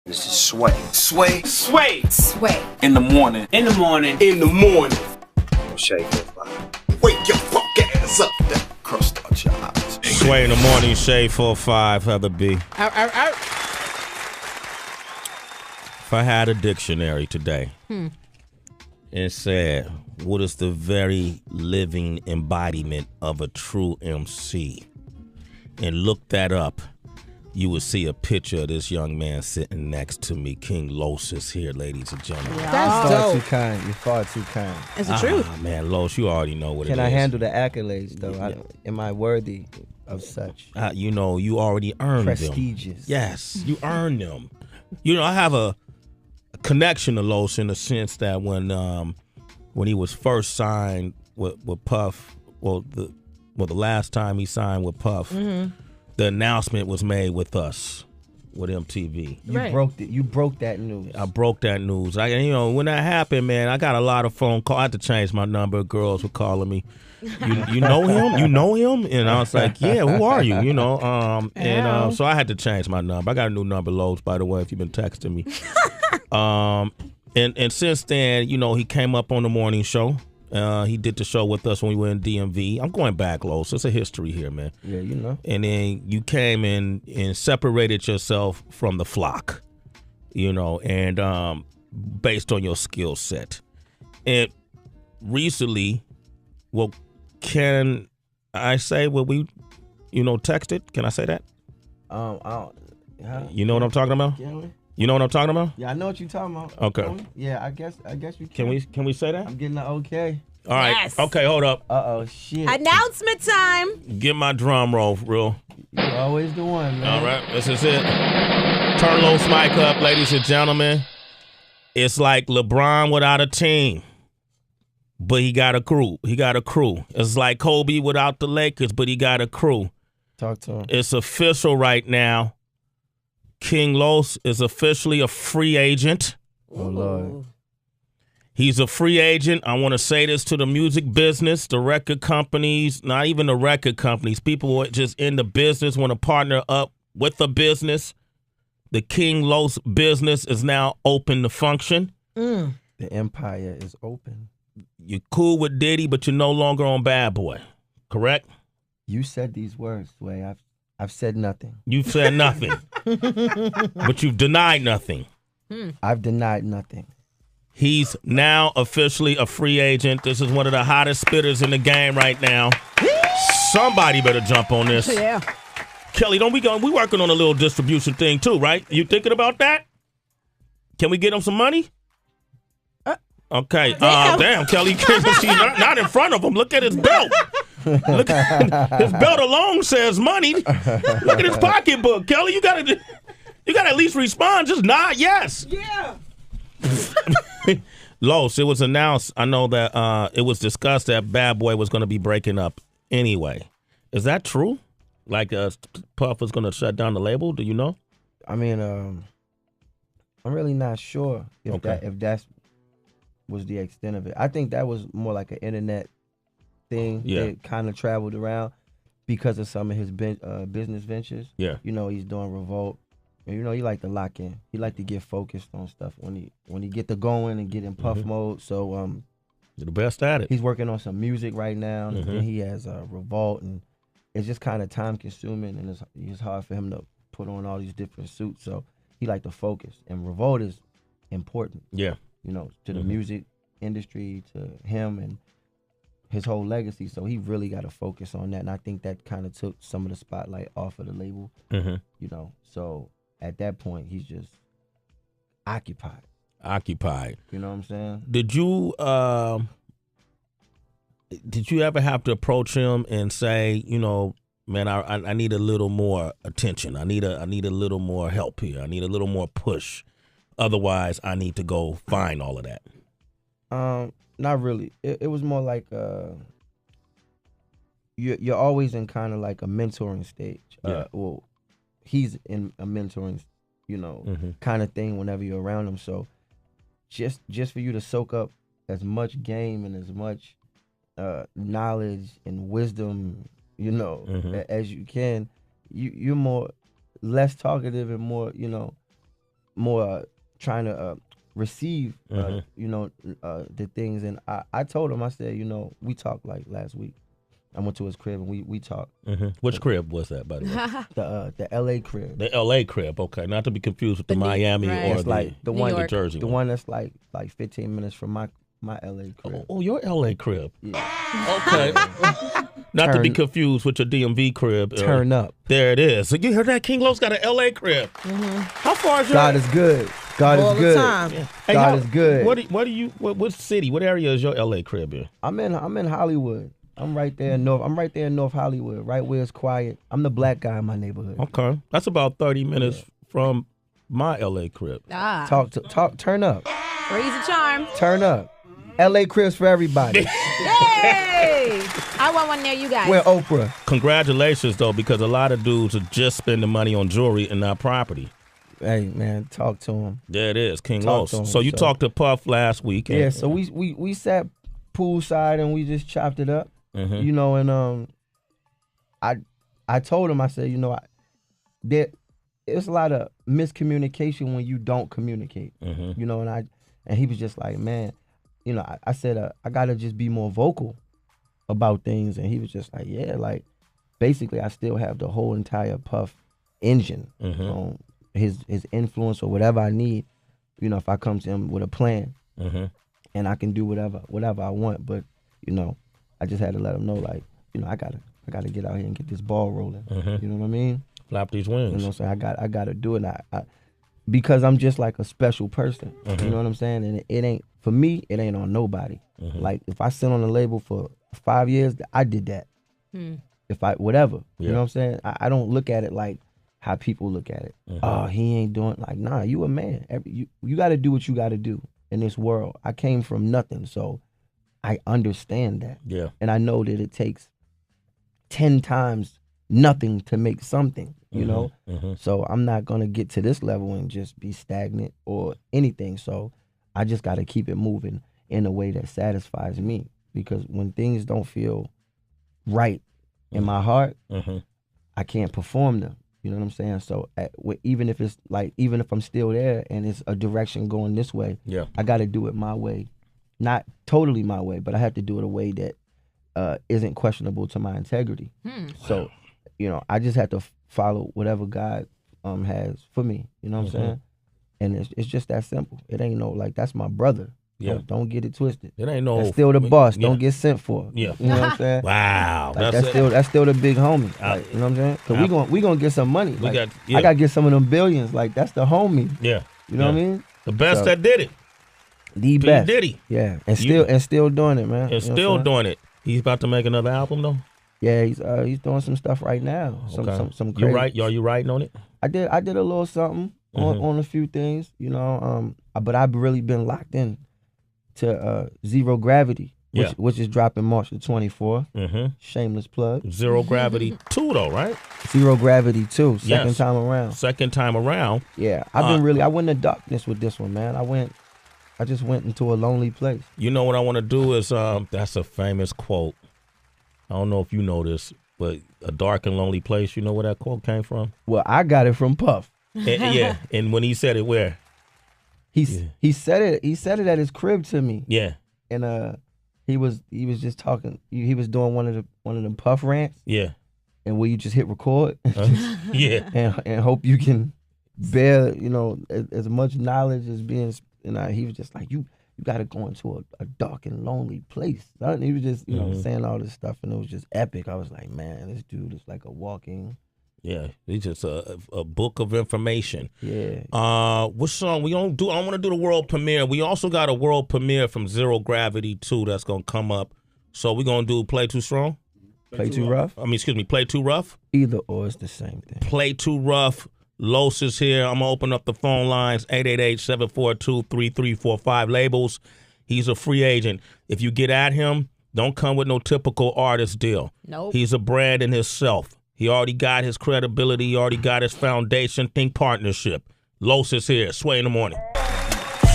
This is Sway. Sway. Sway. Sway. In the morning. In the morning. In the morning. Shake that fire. Wake your fuck ass up. That crust out your eyes. Sway in the morning, Shade 4-5, Heather B. Out. If I had a dictionary today and said, what is the very living embodiment of a true MC? And look that up, you would see a picture of this young man sitting next to me. King Los is here, ladies and gentlemen. That's Far too dope. kind. You're far too kind. It's the truth. Man, Los, you already know what it is. Can I handle the accolades, though? Am I worthy of such? You know, you already earned them. Prestigious. Yes, you earned them. You know, I have a connection to Los in the sense that when he was first signed with Puff, the last time he signed with Puff, the announcement was made with us, with MTV. You broke that news. I broke that news. When that happened, man, I got a lot of phone calls. I had to change my number. Girls were calling me. You know him? You know him? And I was like, yeah, who are you? So I had to change my number. I got a new number, Lowe's, by the way, if you've been texting me. And since then, he came up on the morning show. He did the show with us when we were in DMV. I'm going back, Lowe's. It's a history here, man. Yeah, you know. And then you came in and separated yourself from the flock, and based on your skill set. And recently, can I say what we, texted? Can I say that? You know what I'm talking about? You know what I'm talking about? Yeah, I know what you're talking about. Okay. Yeah, I guess you can. Can we say that? I'm getting the okay. All right. Yes. Okay, hold up. Uh-oh, shit. Announcement time. Get my drum roll, real. You're always the one, man. All right, this is it. Turn Lowe's mic up, ladies and gentlemen. It's like LeBron without a team, but he got a crew. It's like Kobe without the Lakers, but he got a crew. Talk to him. It's official right now. King Los is officially a free agent. Oh, Lord. He's a free agent. I want to say this to the music business, the record companies, not even the record companies. People who are just in the business want to partner up with the business. The King Los business is now open to function. The empire is open. You're cool with Diddy, but you're no longer on Bad Boy. Correct? You said these words, Sway. I've said nothing. You've said nothing. But you've denied nothing. I've denied nothing. He's now officially a free agent. This is one of the hottest spitters in the game right now. Somebody better jump on this. Yeah. Kelly, we working on a little distribution thing too, right? You thinking about that? Can we get him some money? Okay. Damn, Kelly. She's not in front of him. Look at his belt. Look, his belt alone says money. Look at his pocketbook, Kelly. You gotta at least respond. Just nod yes. Yeah. Los, it was announced. I know that it was discussed that Bad Boy was going to be breaking up anyway. Is that true? Like Puff is going to shut down the label? Do you know? I mean, I'm really not sure if that was the extent of it. I think that was more like an internet thing that kind of traveled around because of some of his business ventures. Yeah. He's doing Revolt. He like to lock in. He like to get focused on stuff when he get to going and get in Puff mode. So you're the best at it. He's working on some music right now, and he has Revolt, and it's just kind of time consuming, and it's hard for him to put on all these different suits. So he like to focus, and Revolt is important. Yeah. To the music industry, to him and his whole legacy. So he really got to focus on that, and I think that kind of took some of the spotlight off of the label. So at that point, he's just occupied. You know what I'm saying? Did you ever have to approach him and say, man, I need a little more attention. I need a little more help here. I need a little more push. Otherwise, I need to go find all of that. Not really. It was more like you're always in kind of like a mentoring stage. Well, he's in a mentoring, kind of thing whenever you're around him. So just for you to soak up as much game and as much knowledge and wisdom, as you can, you're more less talkative and more, more trying to receive, you know, the things. And I told him, I said, you know, we talked like last week. I went to his crib and we talked. Which crib was that, by the way? The L.A. crib. The L.A. crib, okay. Not to be confused with the Miami or it's like the one, New Jersey the one that's like 15 minutes from my L.A. crib. Oh, your L.A. crib. Yeah. Okay. Not to be confused with your DMV crib. Turn up. There it is. So you heard that? King Los got an L.A. crib. How far is your... God is good. God All is the good. time. Yeah. God is good. What city, what area is your L.A. crib in? I'm in Hollywood. I'm right there in North Hollywood, right where it's quiet. I'm the black guy in my neighborhood. Okay. That's about 30 minutes from my L.A. crib. Talk. Turn up. Raise the charm. Turn up. L.A. cribs for everybody. Yay! I want one near you guys. Where Oprah. Congratulations, though, because a lot of dudes are just spending money on jewelry and not property. Hey, man, talk to him. There it is, King Talk to Los. him, So you so. talked to Puff last week. Yeah, so we sat poolside and we just chopped it up. You know, and I told him, I said, you know, there's a lot of miscommunication when you don't communicate. You know, and he was just like, man, you know, I said I gotta just be more vocal about things, and he was just like, yeah, like basically I still have the whole entire Puff engine, his influence or whatever I need. You know, if I come to him with a plan, and I can do whatever I want, but you know. I just had to let him know, like, you know, I gotta get out here and get this ball rolling. You know what I mean? Flap these wings. You know what I'm saying? I gotta do it. I because I'm just like a special person. You know what I'm saying? And it ain't for me. It ain't on nobody. Like if I sit on the label for 5 years, I did that. If I whatever, you know what I'm saying? I don't look at it like how people look at it. Oh, he ain't doing like nah. You a man. You got to do what you got to do in this world. I came from nothing, so. I understand that. Yeah. And I know that it takes 10 times nothing to make something, you know? So I'm not going to get to this level and just be stagnant or anything. So I just got to keep it moving in a way that satisfies me. Because when things don't feel right in my heart, I can't perform them. You know what I'm saying? So even if it's like, even if I'm still there and it's a direction going this way, I got to do it my way. Not totally my way, but I have to do it a way that isn't questionable to my integrity. So, you know, I just have to follow whatever God has for me. You know what I'm saying? And it's just that simple. It ain't no like that's my brother. Yeah. Don't get it twisted. It ain't no. That's still the boss. Don't get sent for. Yeah. You know what I'm saying? Wow. Like, that's still the big homie. Like, you know what I'm saying? Cause we gonna get some money. Like, I gotta get some of them billions. Like that's the homie. Yeah. You know what I mean? The best that did it. The best. Diddy. Yeah. And still doing it, man. And still doing it. He's about to make another album though? Yeah, he's doing some stuff right now. Some crazy. You right? Are you writing on it? I did a little something on a few things, you know. But I've really been locked in to Zero Gravity, which is dropping March the 24th. Shameless plug. Zero Gravity 2 though, right? Zero Gravity 2, second time around. Second time around. Yeah, I went into darkness with this one, man. I just went into a lonely place. You know what I want to do is, that's a famous quote. I don't know if you know this, but a dark and lonely place, you know where that quote came from? Well, I got it from Puff. Yeah, and when he said it, where? He said it at his crib to me. Yeah. And he was just talking. He was doing one of them Puff rants. Yeah. And where you just hit record. Yeah. and hope you can bear, you know, as much knowledge as being. And he was just like, you got to go into a dark and lonely place. And he was just, you know, saying all this stuff, and it was just epic. I was like, man, this dude is like a walking. Yeah, he's just a book of information. Yeah. What song we don't do? I want to do the world premiere. We also got a world premiere from Zero Gravity 2 that's gonna come up. So we're gonna do Play Too Strong. Play Too Rough. Play Too Rough. Either or, it's the same thing. Play Too Rough. Los is here. I'm going to open up the phone lines, 888-742-3345 labels. He's a free agent. If you get at him, don't come with no typical artist deal. Nope. He's a brand in himself. He already got his credibility. He already got his foundation. Think partnership. Los is here. Sway in the morning.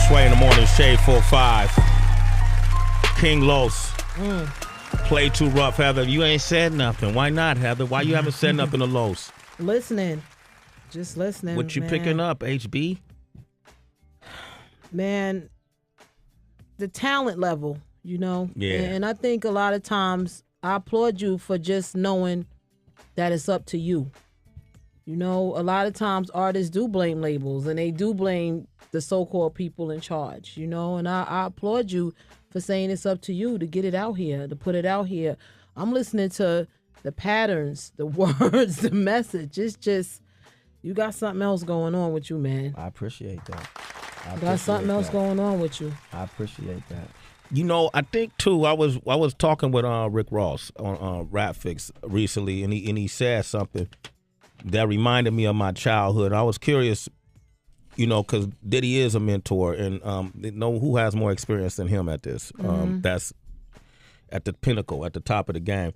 Sway in the morning, Shade 45. King Los. Play Too Rough, Heather. You ain't said nothing. Why not, Heather? Why you haven't said nothing to Los? Listening. Just listening. What you picking up, HB? man, the talent level, you know? Yeah. And I think a lot of times I applaud you for just knowing that it's up to you. You know, a lot of times artists do blame labels and they do blame the so-called people in charge, you know? And I applaud you for saying it's up to you to get it out here, to put it out here. I'm listening to the patterns, the words, the message. It's just, you got something else going on with you, man. I appreciate that. Got something else going on with you. I appreciate that. You know, I think too. I was talking with Rick Ross on Rap Fix recently, and he said something that reminded me of my childhood. I was curious, you know, because Diddy is a mentor, and know who has more experience than him at this. That's at the pinnacle, at the top of the game.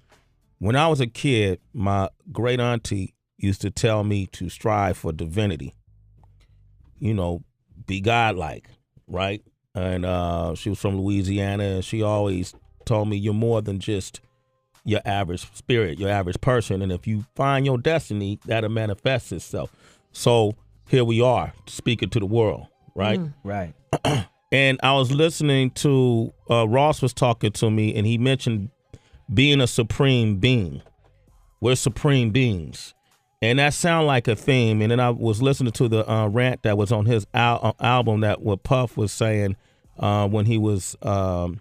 When I was a kid, my great auntie used to tell me to strive for divinity. You know, be godlike, right? And she was from Louisiana, and she always told me you're more than just your average spirit, your average person. And if you find your destiny, that'll manifest itself. So here we are, speaking to the world, right? Right. And I was listening to, Ross was talking to me, and he mentioned being a supreme being. We're supreme beings. And that sounded like a theme. And then I was listening to the rant that was on his album that what Puff was saying when he was on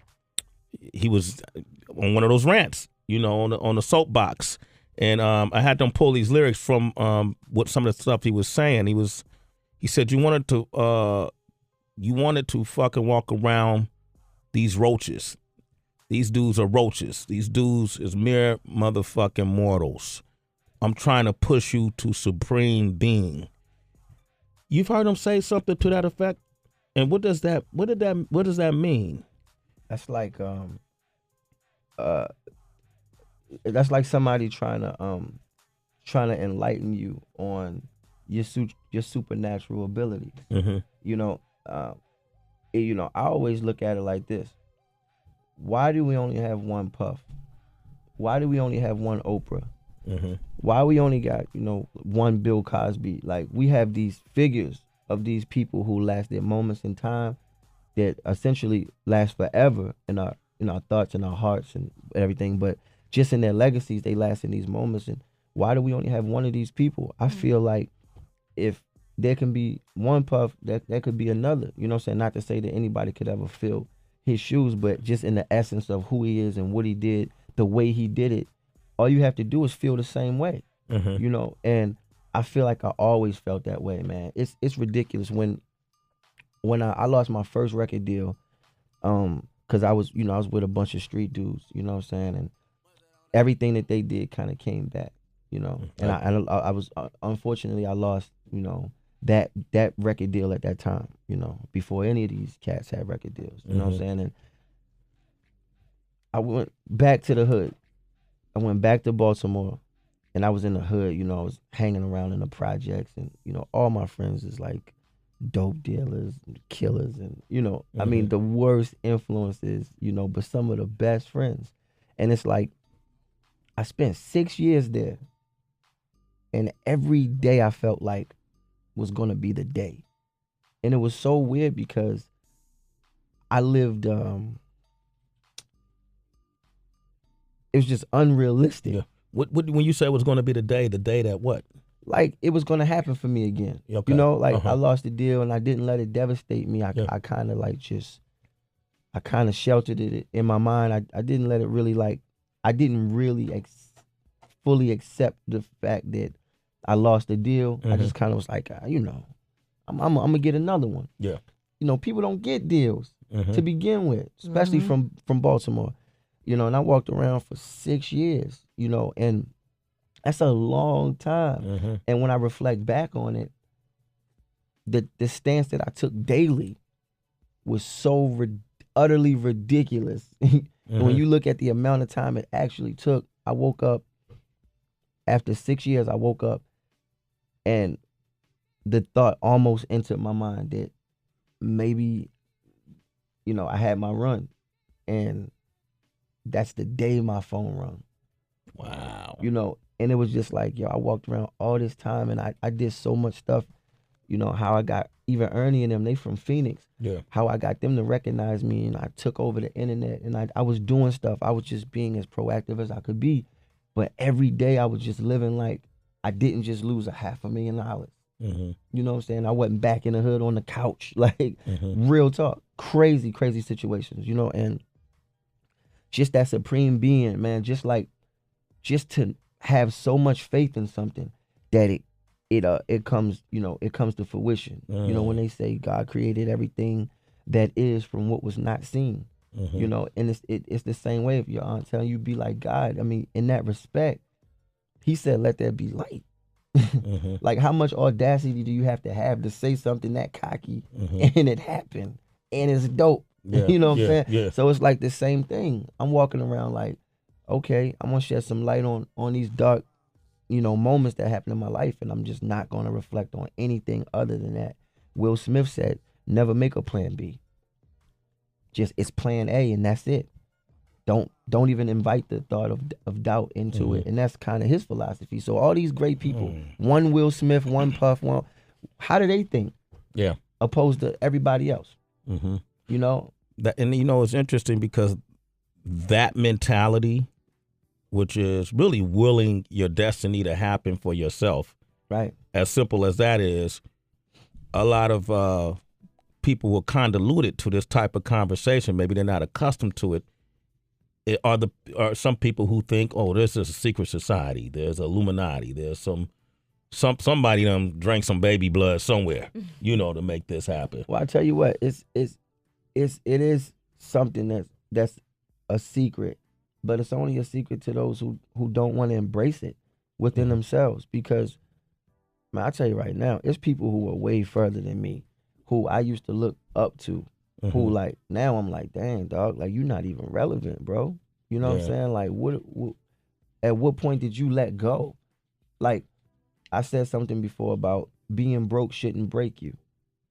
one of those rants, you know, on the soapbox. And I had them pull these lyrics from what some of the stuff he was saying. He said you wanted to fucking walk around these roaches. These dudes are roaches. These dudes is mere motherfucking mortals. I'm trying to push you to supreme being. You've heard him say something to that effect? And what does that mean? That's like that's like somebody trying to enlighten you on your supernatural abilities. Mm-hmm. You know, I always look at it like this. Why do we only have one Puff? Why do we only have one Oprah? Mm-hmm. Why we only got, one Bill Cosby? Like, we have these figures of these people who last their moments in time that essentially last forever in our thoughts and our hearts and everything, but just in their legacies, they last in these moments. And why do we only have one of these people? I feel like if there can be one Puff, there could be another. You know what I'm saying? Not to say that anybody could ever fill his shoes, but just in the essence of who he is and what he did, the way he did it, all you have to do is feel the same way. Mm-hmm. And I feel like I always felt that way, man. It's ridiculous when I lost my first record deal, because I was with a bunch of street dudes, you know what I'm saying, and everything that they did kind of came back, and I was unfortunately I lost, that record deal at that time, before any of these cats had record deals, you know what I'm saying, and I went back to the hood. I went back to Baltimore, and I was in the hood, I was hanging around in the projects, and, all my friends is like dope dealers, killers, and, I mean, the worst influences, but some of the best friends. And it's like, I spent 6 years there, and every day I felt like was going to be the day. And it was so weird because I lived, it was just unrealistic. Yeah. What when you say it was going to be the day that what? Like, it was going to happen for me again. Okay. I lost the deal and I didn't let it devastate me. I kind of I kind of sheltered it in my mind. I didn't let it really I didn't really fully accept the fact that I lost the deal. I just kind of was like, I'm going to get another one. Yeah. People don't get deals to begin with, especially from Baltimore. And I walked around for 6 years, and that's a long time. And when I reflect back on it, the stance that I took daily was so utterly ridiculous. When you look at the amount of time it actually took, I woke up, after 6 years, I woke up, and the thought almost entered my mind that maybe, I had my run, and that's the day my phone rung. Wow. And it was just like, I walked around all this time, and I did so much stuff, how I got even Ernie and them, they from Phoenix. Yeah. How I got them to recognize me, and I took over the internet, and I was doing stuff. I was just being as proactive as I could be. But every day I was just living like I didn't just lose $500,000. Mm-hmm. You know what I'm saying? I wasn't back in the hood on the couch. Like, real talk. Crazy, crazy situations, you know? And just that supreme being, man, just to have so much faith in something that it comes, you know, it comes to fruition. You know, when they say God created everything that is from what was not seen, you know, and it's the same way if your aunt telling you be like God. I mean, in that respect, he said, let there be light. Like, how much audacity do you have to say something that cocky and it happened and it's dope? Yeah, You know what I'm saying? Yeah. So it's like the same thing. I'm walking around like, okay, I'm gonna shed some light on these dark, you know, moments that happen in my life, and I'm just not gonna reflect on anything other than that. Will Smith said, never make a plan B. Just it's plan A and that's it. Don't even invite the thought of doubt into it. And that's kind of his philosophy. So all these great people, one Will Smith, one Puff, one, how do they think? Yeah. Opposed to everybody else. You know? And you know, it's interesting because that mentality, which is really willing your destiny to happen for yourself. Right. As simple as that is, a lot of people will convolute it to this type of conversation. Maybe they're not accustomed to it. Are some people who think, oh, this is a secret society. There's Illuminati. There's somebody drank some baby blood somewhere, you know, to make this happen. Well, I tell you what, it is something that's a secret, but it's only a secret to those who don't want to embrace it within themselves. Because, man, I tell you right now, it's people who are way further than me, who I used to look up to. Who like now I'm like, dang, dog, like you're not even relevant, bro. You know what I'm saying? Like, what at what point did you let go? Like, I said something before about being broke shouldn't break you.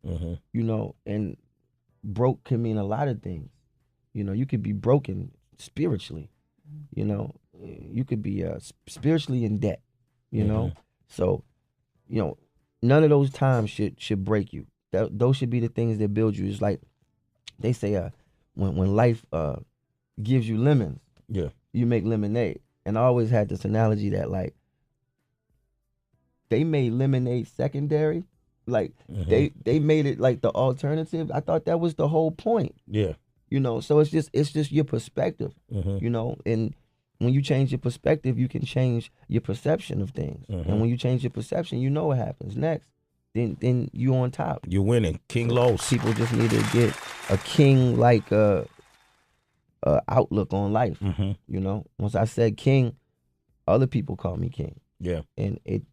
You know, and broke can mean a lot of things. You know, you could be broken spiritually. You know, you could be spiritually in debt. You know, so you know, none of those times should break you. Those should be the things that build you. It's like they say, when life gives you lemons, you make lemonade. And I always had this analogy that like they made lemonade secondary, like they made it like the alternative. I thought that was the whole point. Yeah, you know. So it's just your perspective, you know. And when you change your perspective, you can change your perception of things. And when you change your perception, you know what happens next. Then you on top. You're winning. King Los. People just need to get a king-like outlook on life. You know, once I said king, other people call me king. Yeah, and it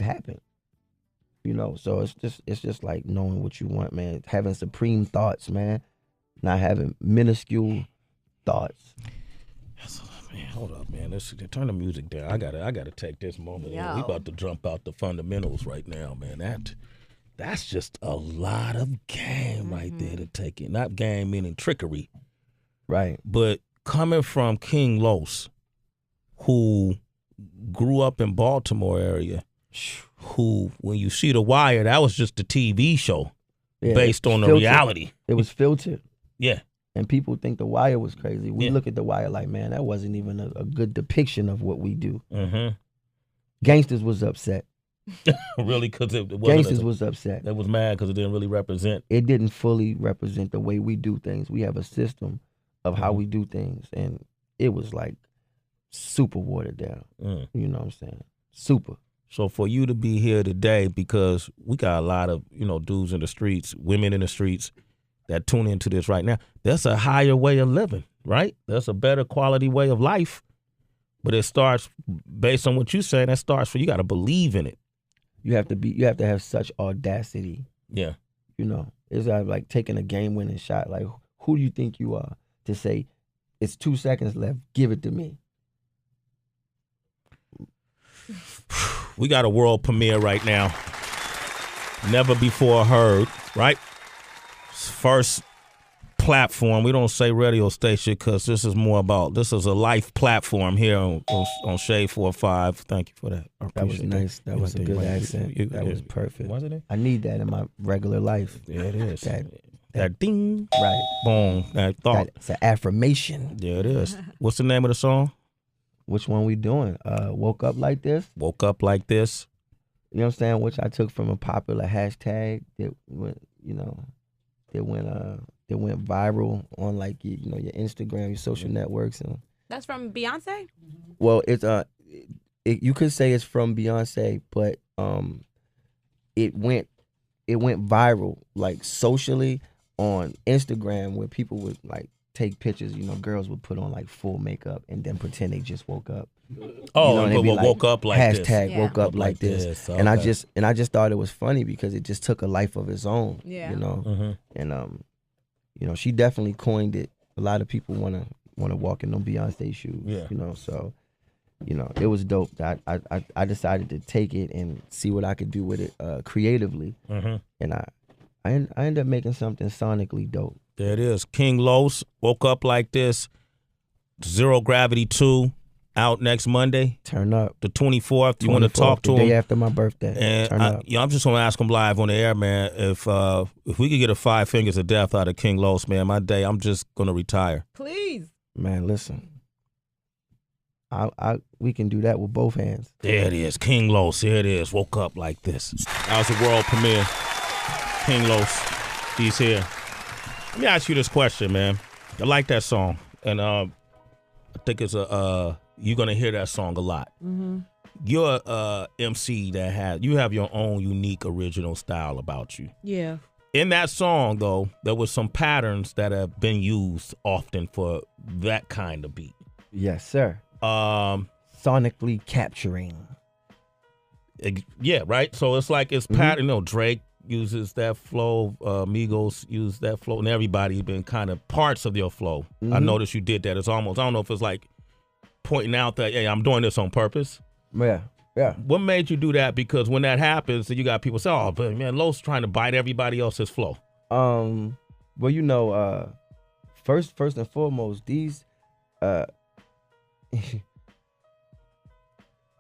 happened. You know, so it's just like knowing what you want, man. Having supreme thoughts, man. Not having minuscule thoughts. Man, hold up, man. Let's turn the music down. I gotta take this moment. We about to jump out the fundamentals right now, man. That's just a lot of game right there to take in. Not game meaning trickery. Right. But coming from King Los, who grew up in Baltimore area, who, when you see The Wire, that was just a TV show based on the reality. It was filtered. Yeah. And people think The Wire was crazy. We look at The Wire like, man, that wasn't even a good depiction of what we do. Gangsters was upset. Really? Because it wasn't. Gangsters was upset. They was mad because it didn't really represent. It didn't fully represent the way we do things. We have a system of how we do things. And it was like super watered down. You know what I'm saying? Super. So for you to be here today, because we got a lot of, you know, dudes in the streets, women in the streets, that tune into this right now, that's a higher way of living, right? That's a better quality way of life. But it starts based on what you say. That starts for you got to believe in it. You have to have such audacity. Yeah. You know, it's like taking a game-winning shot. Like, who do you think you are to say, it's 2 seconds left, give it to me? We got a world premiere right now. Never before heard, right? First platform. We don't say radio station because this is a life platform here on Shade 4-5. Thank you for that. That was nice. That was a good accent. That was perfect. Wasn't it? I need that in my regular life. Yeah, it is. That ding. Right. Boom. That thought. It's an affirmation. Yeah, it is. What's the name of the song? Which one we doing? Woke Up Like This? Woke Up Like This. You know what I'm saying? Which I took from a popular hashtag that went, that went viral on like your Instagram, your social networks, and That's from Beyonce? well, it's you could say it's from Beyonce, but it went viral like socially on Instagram where people would like take pictures. Girls would put on like full makeup and then pretend they just woke up. Oh, and like, woke up like hashtag this. Woke up like this. Okay. And I just thought it was funny because it just took a life of its own. Yeah. And she definitely coined it. A lot of people wanna walk in them Beyonce shoes. Yeah. So it was dope. I decided to take it and see what I could do with it creatively. And I ended up making something sonically dope. There it is. King Los, Woke Up Like This. Zero Gravity 2 out next Monday. Turn up. The 24th. You want to talk to the him? day after my birthday. And Turn up. I'm just gonna ask him live on the air, man. If we could get a 5 fingers of death out of King Los, man, my day, I'm just gonna retire. Please. Man, listen. We can do that with both hands. There it is. King Los. Here it is. Woke Up Like This. That was the world premiere. King Los. He's here. Let me ask you this question, man. I like that song. And I think it's you're gonna hear that song a lot. You're a MC that you have your own unique original style about you. Yeah. In that song, though, there was some patterns that have been used often for that kind of beat. Yes, sir. Sonically capturing. Yeah, right. So it's like it's pattern. Drake uses that flow. Migos use that flow, and everybody's been kind of parts of your flow. I noticed you did that. It's almost, I don't know if it's like pointing out that, hey, I'm doing this on purpose. Yeah. What made you do that? Because when that happens, you got people say, oh, but man, Los trying to bite everybody else's flow. Well, first and foremost, these a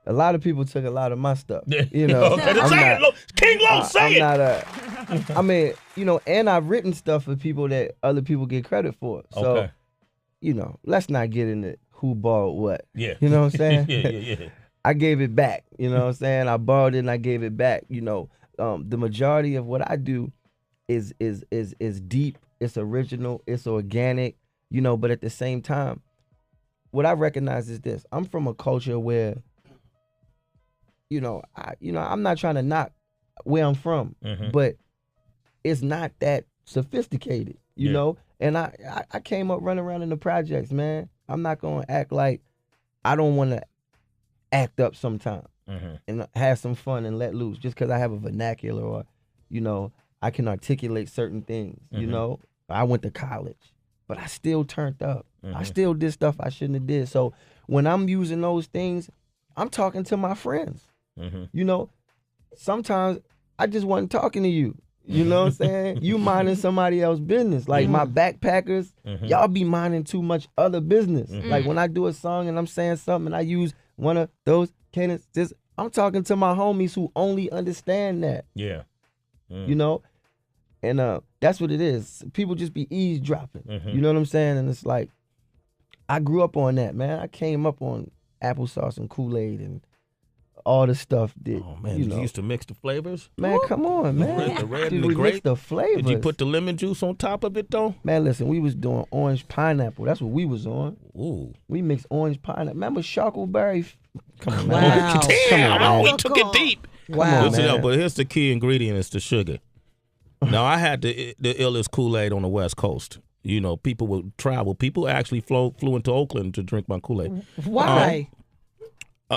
lot of people took a lot of my stuff. Okay, King Los, say it. I mean, and I've written stuff for people that other people get credit for. So, let's not get into who borrowed what. Yeah. You know what I'm saying? Yeah. I gave it back. You know what I'm saying? I borrowed it and I gave it back. The majority of what I do is deep, it's original, it's organic, but at the same time, what I recognize is this. I'm from a culture where I'm not trying to knock where I'm from, but it's not that sophisticated, you know? And I came up running around in the projects, man. I'm not going to act like I don't want to act up sometime and have some fun and let loose just because I have a vernacular or, I can articulate certain things, I went to college, but I still turned up. I still did stuff I shouldn't have did. So when I'm using those things, I'm talking to my friends. Sometimes I just wasn't talking to you. You know what I'm saying? You minding somebody else's business. Like my backpackers, y'all be minding too much other business. Like when I do a song and I'm saying something and I use one of those cadences, I'm talking to my homies who only understand that. Yeah. And that's what it is. People just be eavesdropping. You know what I'm saying? And it's like, I grew up on that, man. I came up on applesauce and Kool-Aid and all the stuff that, you used to mix the flavors? Man, come on, man. The red Did and the we grape? mix the flavors? Did you put the lemon juice on top of it, though? Man, listen, we was doing orange pineapple. That's what we was on. Ooh. We mixed orange pineapple. Remember Sharkleberry? Come on, Wow. man. Damn, we took it deep. Wow. on, man. But here's the key ingredient, it's the sugar. Now, I had the illest Kool-Aid on the West Coast. People would travel. People actually flew into Oakland to drink my Kool-Aid. Why?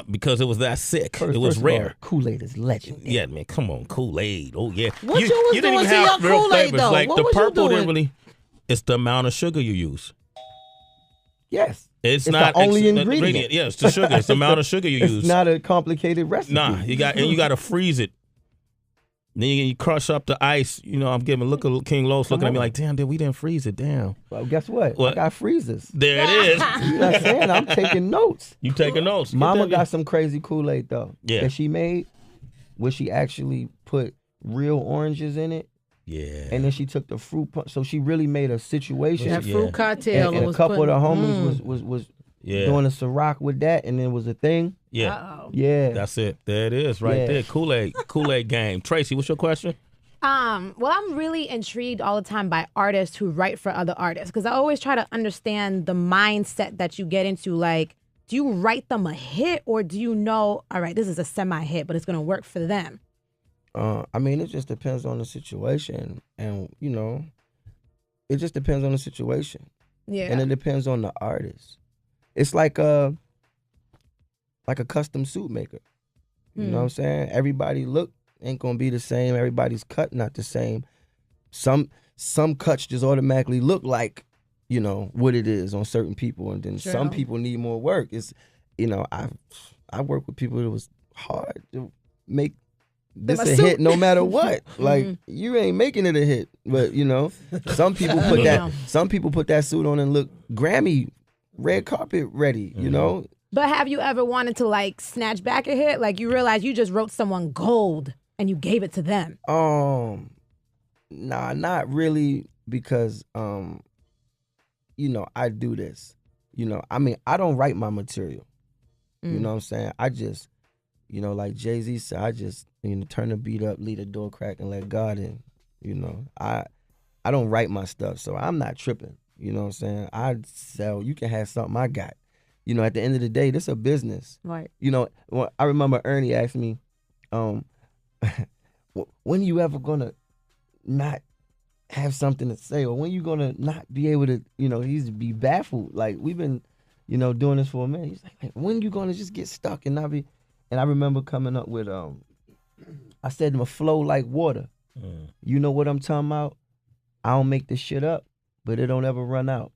Because it was that sick. First it was of all, rare. Kool-Aid is legendary. Yeah, man, come on, Kool-Aid. Oh, yeah. What you was didn't doing even to have your real Kool-Aid, flavors. though? Like What the was you purple doing? didn't really. It's the amount of sugar you use. Yes. It's the not only the ingredient. Yeah, it's the sugar. It's the amount of sugar you use. It's not a complicated recipe. Nah, you got to freeze it. Then you crush up the ice. You know, I'm giving look at King Los looking at me like, damn, we didn't freeze it down. Well, guess what? What? I got freezers. There it is. You know what I'm saying? I'm taking notes. You taking notes. Mama got some crazy Kool-Aid though. Yeah. That she made, where she actually put real oranges in it. Yeah. And then she took the fruit punch. So she really made a situation. That Yeah. fruit cocktail. And a was couple of the putting- homies was Yeah. doing a Ciroc with that, and it was a thing. Yeah. Uh-oh. Yeah. That's it. There it is right Yeah. there. Kool-Aid game. Tracy, what's your question? Well, I'm really intrigued all the time by artists who write for other artists because I always try to understand the mindset that you get into. Like, do you write them a hit or do you know, all right, this is a semi-hit, but it's going to work for them? I mean, it just depends on the situation, and you know, it just depends on the situation, Yeah. and it depends on the artist. It's like a custom suit maker. You know what I'm saying? Everybody look ain't gonna be the same. Everybody's cut not the same. Some cuts just automatically look like, you know, what it is on certain people, and then some people need more work. It's, you know, I work with people that was hard to make this a hit no matter what. Like you ain't making it a hit, but you know, some people put that suit on and look Grammy red carpet ready. You know. But have you ever wanted to like snatch back a hit? Like you realize you just wrote someone gold and you gave it to them. Nah, not really, because you know, I do this. You know, I mean, I don't write my material. You know what I'm saying? I just, you know, like Jay-Z said, I just, you know, turn the beat up, leave the door crack, and let God in. You know, I don't write my stuff, so I'm not tripping. You know what I'm saying? I sell, you can have something I got. You know, at the end of the day, this is a business. Right. You know, I remember Ernie asked me, when you ever gonna not have something to say, or when you gonna not be able to, you know, he's be baffled. Like, we've been, you know, doing this for a minute. He's like, when you gonna just get stuck and not be? And I remember coming up with, I said, my flow like water. You know what I'm talking about? I don't make this shit up, but it don't ever run out.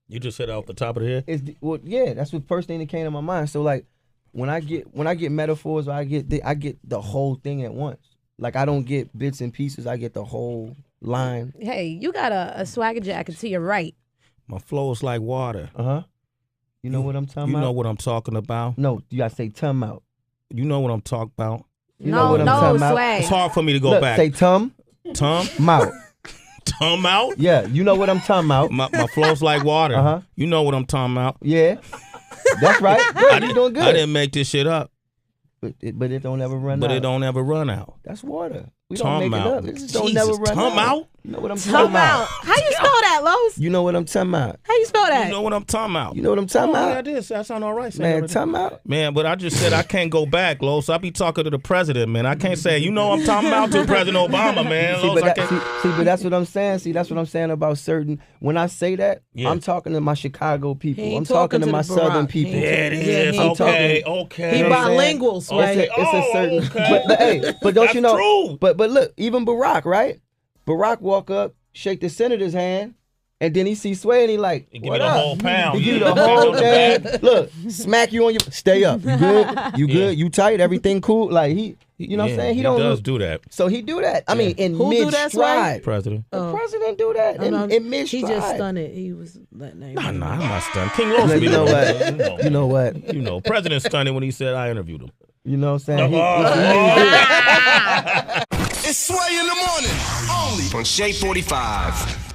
You just said it off the top of the head? Well, yeah, that's the first thing that came to my mind. So like, when I get metaphors, or I get the whole thing at once. Like, I don't get bits and pieces. I get the whole line. Hey, you got a swagger jacket to your right. My flow is like water. You know what I'm talking about? You know what I'm talking about? No, you gotta say tum out. You know what I'm talking about? You know what I'm talking about? swag. It's hard for me to go Look, back. say tum out. Tum out? Yeah, you know what I'm talking about. My flow's like water. You know what I'm talking about? Yeah, that's right. Good, you doing good. I didn't make this shit up. But it don't ever run out. But it don't ever run out. That's water. We Tum don't make out. it up. It just don't Jesus, never run tum out? You know what I'm Tum talking out. about. How you spell that, Los? You know what I'm talking about. How you spell that? You know what I'm talking about? You know what I'm talking Yeah, about. that sound all right. Man, tum out. Man, but I just said I can't go back, Los. I be talking to the president, man. I can't say, you know I'm talking about to President Obama, man. See, Los, but, but that's what I'm saying. See, that's what I'm saying about certain. When I say that, Yeah. I'm talking to my Chicago people. He ain't I'm talking to talking my to the Southern Barack. people. He There it Yeah, is. he- Okay, I'm okay. He You know what I'm saying? bilingual, swag. It's a certain. okay. But hey, but don't That's you know? true. But look, even Barack, right? Barack walk up, shake the senator's hand, and then he see Sway and he like, Give me what the up? whole pound. He give you Yeah. the whole Pound on the thing. back. Look, smack you on your. Stay up. You good? You good? You tight? Everything cool? Like you know what I'm saying? He don't does look- do that. So he do that. I mean, in Who do that, Sway? mid-stride. President. The president do that in mid-stride. He just stunned it. He was letting that. Nah, I'm not stunned. King Los You be know the what? You know what? You know, President stunned it when he said I interviewed him. You know what I'm saying? It's Sway in the morning, only on Shea 45.